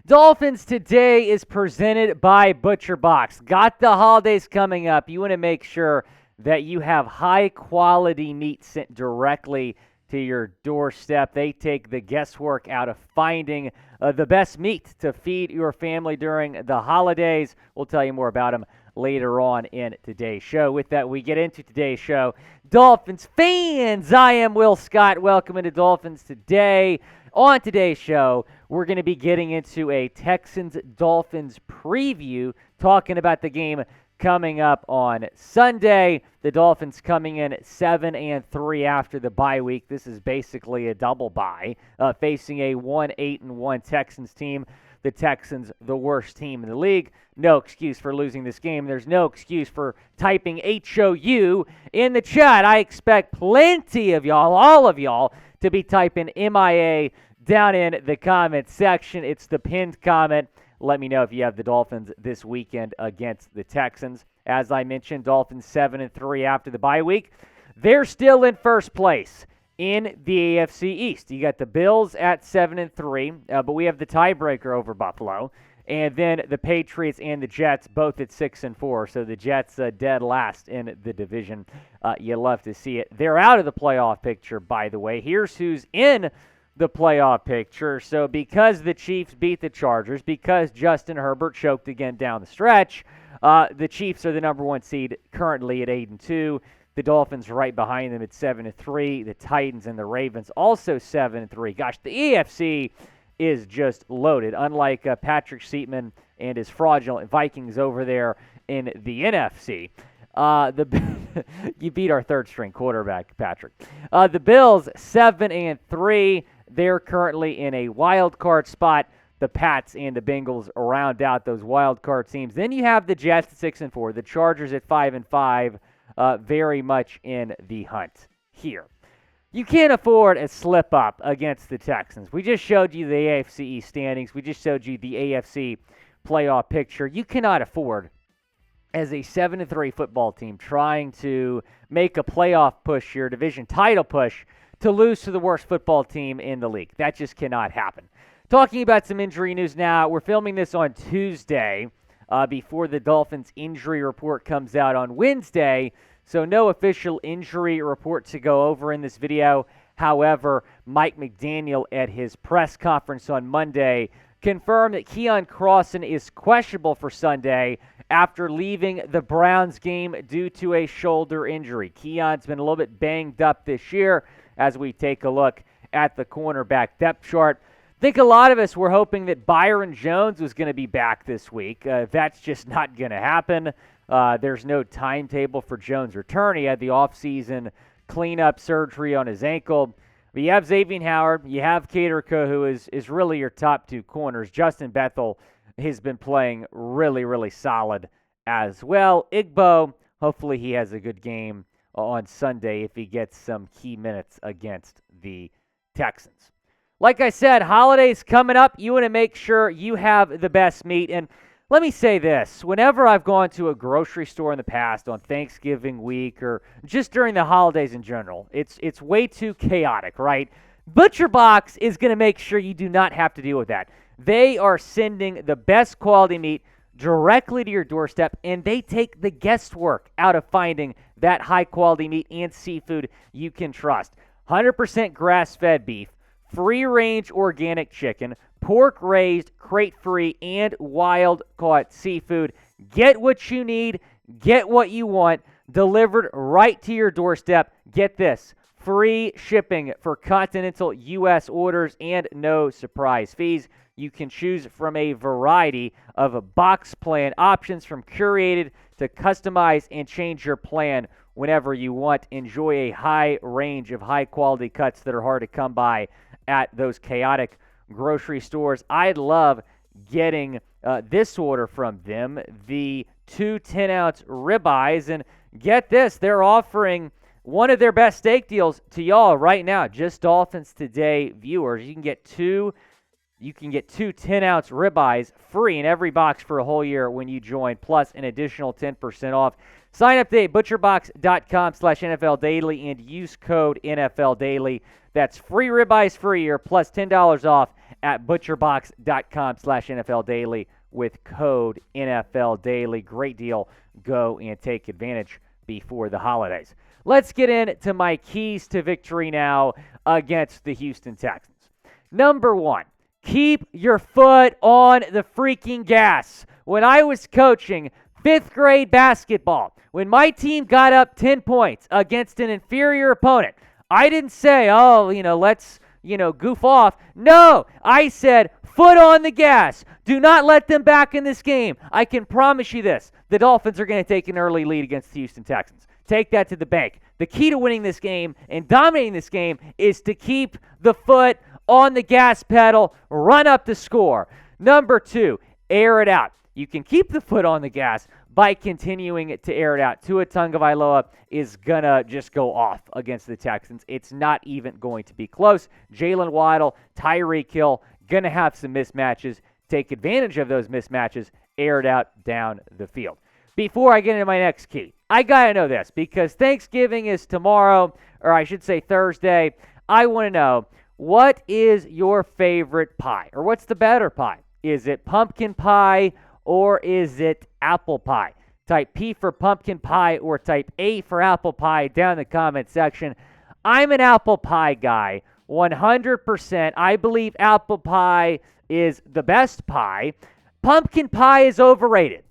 Dolphins Today is presented by ButcherBox. Got the holidays coming up. You want to make sure that you have high-quality meat sent directly to your doorstep. They take the guesswork out of finding the best meat to feed your family during the holidays. We'll tell you more about them later on in today's show. With that, we get into today's show. Dolphins fans, I am Will Scott. Welcome to Dolphins Today. On today's show, we're going to be getting into a Texans-Dolphins preview, talking about the game coming up on Sunday. The Dolphins coming in 7-3 after the bye week. This is basically a double bye, facing a 1-8-1 Texans team. The Texans, the worst team in the league. No excuse for losing this game. There's no excuse for typing HOU in the chat. I expect plenty of y'all, all of y'all, to be typing MIA down in the comment section. It's the pinned comment. Let me know if you have the Dolphins this weekend against the Texans. As I mentioned, Dolphins 7-3 after the bye week. They're still in first place in the AFC East. You got the Bills at 7-3, but we have the tiebreaker over Buffalo. And then the Patriots and the Jets both at 6-4. So the Jets dead last in the division. You love to see it. They're out of the playoff picture, by the way. Here's who's in the playoff picture. So because the Chiefs beat the Chargers, because Justin Herbert choked again down the stretch, the Chiefs are the number one seed currently at 8-2. The Dolphins right behind them at 7-3. The Titans and the Ravens also 7-3. Gosh, the AFC is just loaded, unlike Patrick Seatman and his fraudulent Vikings over there in the NFC. You beat our third-string quarterback, Patrick. The Bills 7-3. They're currently in a wild card spot. The Pats and the Bengals round out those wild card teams. Then you have the Jets at 6-4. The Chargers at 5-5. Very much in the hunt here. You can't afford a slip-up against the Texans. We just showed you the AFC East standings. We just showed you the AFC playoff picture. You cannot afford, as a 7-3 football team trying to make a playoff push, your division title push, to lose to the worst football team in the league. That just cannot happen. Talking about some injury news now. We're filming this on Tuesday before the Dolphins injury report comes out on Wednesday. So no official injury report to go over in this video. However, Mike McDaniel at his press conference on Monday confirmed that Keon Crossan is questionable for Sunday after leaving the Browns game due to a shoulder injury. Keon's been a little bit banged up this year as we take a look at the cornerback depth chart. I think a lot of us were hoping that Byron Jones was going to be back this week. That's just not going to happen. There's no timetable for Jones' return. He had the offseason cleanup surgery on his ankle. But you have Xavier Howard. You have Kader Kohou is really your top two corners. Justin Bethel has been playing really, really solid as well. Igbo, hopefully he has a good game on Sunday if he gets some key minutes against the Texans. Like I said, holidays coming up. You want to make sure you have the best meat. And let me say this. Whenever I've gone to a grocery store in the past on Thanksgiving week or just during the holidays in general, it's way too chaotic, right? ButcherBox is going to make sure you do not have to deal with that. They are sending the best quality meat directly to your doorstep, and they take the guesswork out of finding that high-quality meat and seafood you can trust. 100% grass-fed beef, free-range organic chicken, pork-raised, crate-free, and wild-caught seafood. Get what you need, get what you want, delivered right to your doorstep. Get this, free shipping for continental U.S. orders and no surprise fees. You can choose from a variety of box plan options, from curated to customized, and change your plan whenever you want. Enjoy a high range of high-quality cuts that are hard to come by at those chaotic grocery stores. I love getting this order from them, the 2 10-ounce ribeyes. And get this, they're offering one of their best steak deals to y'all right now. Just Dolphins Today viewers. You can get two 10-ounce ribeyes free in every box for a whole year when you join, plus an additional 10% off. Sign up today at ButcherBox.com/NFL Daily and use code NFL Daily. That's free ribeyes for a year plus $10 off at butcherbox.com/NFL Daily with code NFL Daily. Great deal. Go and take advantage before the holidays. Let's get into my keys to victory now against the Houston Texans. Number one, keep your foot on the freaking gas. When I was coaching 5th grade basketball, when my team got up 10 points against an inferior opponent, I didn't say, let's, goof off. No, I said, foot on the gas. Do not let them back in this game. I can promise you this. The Dolphins are going to take an early lead against the Houston Texans. Take that to the bank. The key to winning this game and dominating this game is to keep the foot on the gas pedal, run up the score. Number two, air it out. You can keep the foot on the gas by continuing to air it out. Tua Tagovailoa is going to just go off against the Texans. It's not even going to be close. Jalen Waddle, Tyreek Hill, going to have some mismatches. Take advantage of those mismatches, air it out down the field. Before I get into my next key, I got to know this because Thanksgiving is tomorrow, or I should say Thursday. I want to know, what is your favorite pie? Or what's the better pie? Is it pumpkin pie or is it apple pie? Type P for pumpkin pie or type A for apple pie down in the comment section. I'm an apple pie guy, 100%. I believe apple pie is the best pie. Pumpkin pie is overrated.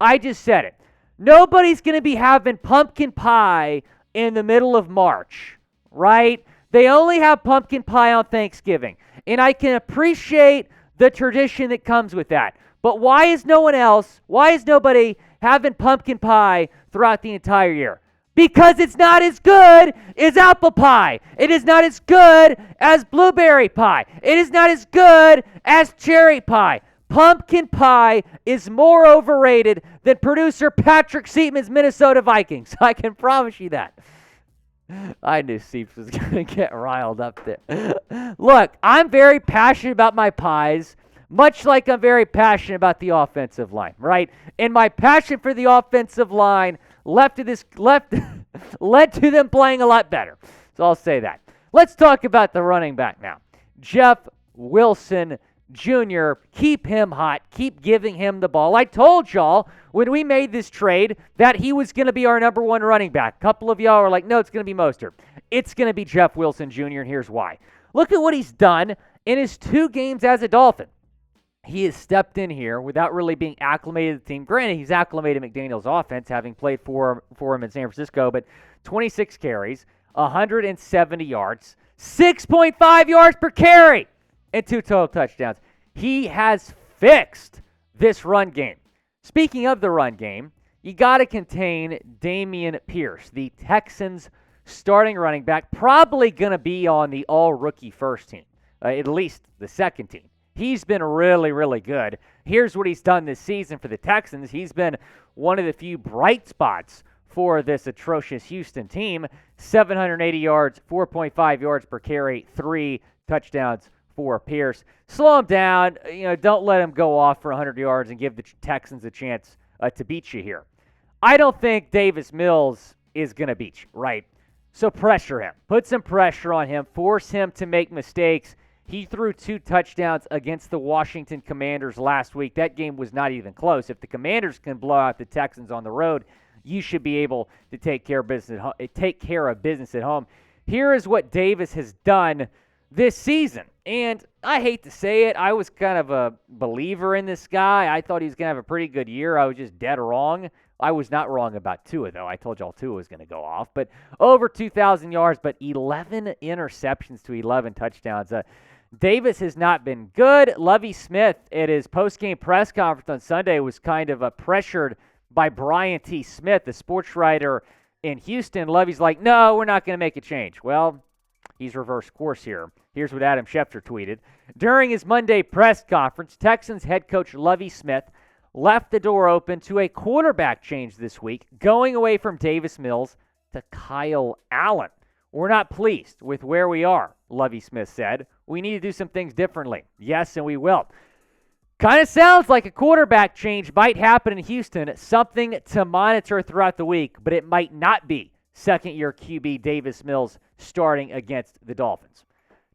I just said it. Nobody's going to be having pumpkin pie in the middle of March, right? They only have pumpkin pie on Thanksgiving. And I can appreciate the tradition that comes with that. But why is nobody having pumpkin pie throughout the entire year? Because it's not as good as apple pie. It is not as good as blueberry pie. It is not as good as cherry pie. Pumpkin pie is more overrated than producer Patrick Seaman's Minnesota Vikings. I can promise you that. I knew Seeps was going to get riled up there. Look, I'm very passionate about my pies, much like I'm very passionate about the offensive line, right? And my passion for the offensive line led to them playing a lot better. So I'll say that. Let's talk about the running back now. Jeff Wilson Jr., keep him hot. Keep giving him the ball. I told y'all when we made this trade that he was going to be our number one running back. A couple of y'all are like, no, it's going to be Mostert. It's going to be Jeff Wilson Jr., and here's why. Look at what he's done in his 2 games as a Dolphin. He has stepped in here without really being acclimated to the team. Granted, he's acclimated to McDaniel's offense, having played for him in San Francisco, but 26 carries, 170 yards, 6.5 yards per carry, and 2 total touchdowns. He has fixed this run game. Speaking of the run game, you got to contain Dameon Pierce, the Texans' starting running back, probably going to be on the all-rookie first team, at least the second team. He's been really, really good. Here's what he's done this season for the Texans. He's been one of the few bright spots for this atrocious Houston team. 780 yards, 4.5 yards per carry, 3 touchdowns for Pierce. Slow him down. Don't let him go off for 100 yards and give the Texans a chance to beat you here. I don't think Davis Mills is going to beat you, right? So pressure him. Put some pressure on him. Force him to make mistakes. He threw 2 touchdowns against the Washington Commanders last week. That game was not even close. If the Commanders can blow out the Texans on the road, you should be able to take care of business at home. Here is what Davis has done this season. And I hate to say it, I was kind of a believer in this guy. I thought he was going to have a pretty good year. I was just dead wrong. I was not wrong about Tua, though. I told y'all Tua was going to go off. But over 2,000 yards, but 11 interceptions to 11 touchdowns. Davis has not been good. Lovie Smith, at his post-game press conference on Sunday, was kind of pressured by Brian T. Smith, the sports writer in Houston. Lovie's like, no, we're not going to make a change. Well, he's reversed course here. Here's what Adam Schefter tweeted. During his Monday press conference, Texans head coach Lovie Smith left the door open to a quarterback change this week, going away from Davis Mills to Kyle Allen. We're not pleased with where we are, Lovie Smith said. We need to do some things differently. Yes, and we will. Kind of sounds like a quarterback change might happen in Houston, something to monitor throughout the week, but it might not be second-year QB Davis Mills starting against the Dolphins.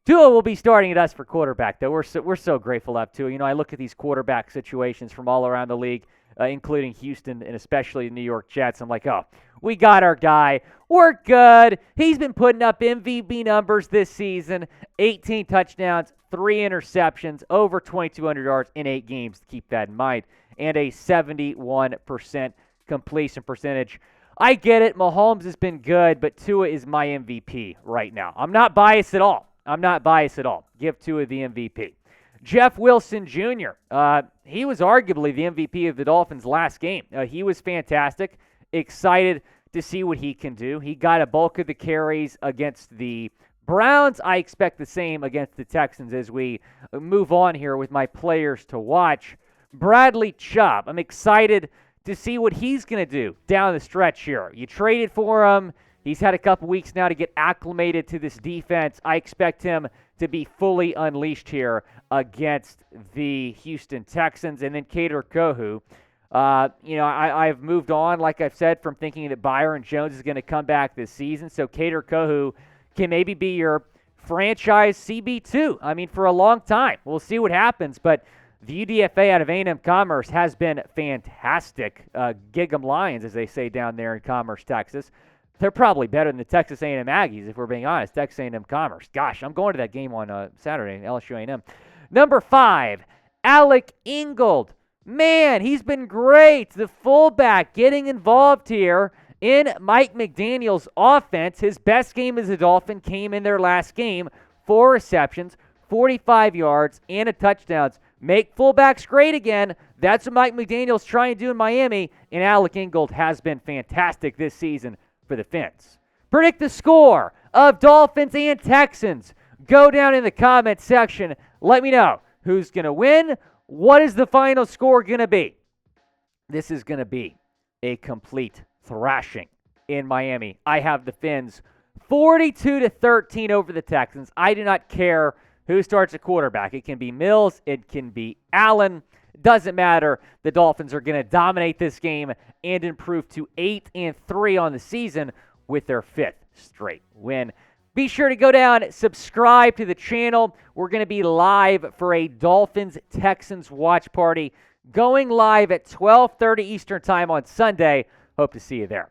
Tua will be starting at us for quarterback, though. We're so grateful to have Tua. I look at these quarterback situations from all around the league, including Houston and especially the New York Jets. I'm like, oh, we got our guy. We're good. He's been putting up MVP numbers this season. 18 touchdowns, 3 interceptions, over 2,200 yards in 8 games. Keep that in mind. And a 71% completion percentage. I get it. Mahomes has been good, but Tua is my MVP right now. I'm not biased at all. Give Tua the MVP. Jeff Wilson Jr., he was arguably the MVP of the Dolphins' last game. He was fantastic. Excited to see what he can do. He got a bulk of the carries against the Browns. I expect the same against the Texans as we move on here with my players to watch. Bradley Chubb, I'm excited to see what he's going to do down the stretch here. You traded for him. He's had a couple weeks now to get acclimated to this defense. I expect him to be fully unleashed here against the Houston Texans. And then Kader Kohou. I've moved on, like I've said, from thinking that Byron Jones is going to come back this season. So Kader Kohou can maybe be your franchise CB2. I mean, for a long time. We'll see what happens. But the UDFA out of A&M Commerce has been fantastic. Gig 'em Lions, as they say down there in Commerce, Texas. They're probably better than the Texas A&M Aggies, if we're being honest. Texas A&M Commerce. Gosh, I'm going to that game on Saturday, LSU A&M. Number 5, Alec Ingold. Man, he's been great. The fullback getting involved here in Mike McDaniel's offense. His best game as a Dolphin came in their last game. 4 receptions, 45 yards, and a touchdown. Make fullbacks great again. That's what Mike McDaniel's trying to do in Miami, and Alec Ingold has been fantastic this season for the Fins. Predict the score of Dolphins and Texans. Go down in the comment section. Let me know who's going to win. What is the final score going to be? This is going to be a complete thrashing in Miami. I have the Fins 42-13 over the Texans. I do not care who starts at quarterback. It can be Mills. It can be Allen. Doesn't matter. The Dolphins are going to dominate this game and improve to 8-3 on the season with their 5th straight win. Be sure to go down, subscribe to the channel. We're going to be live for a Dolphins-Texans watch party going live at 12:30 Eastern Time on Sunday. Hope to see you there.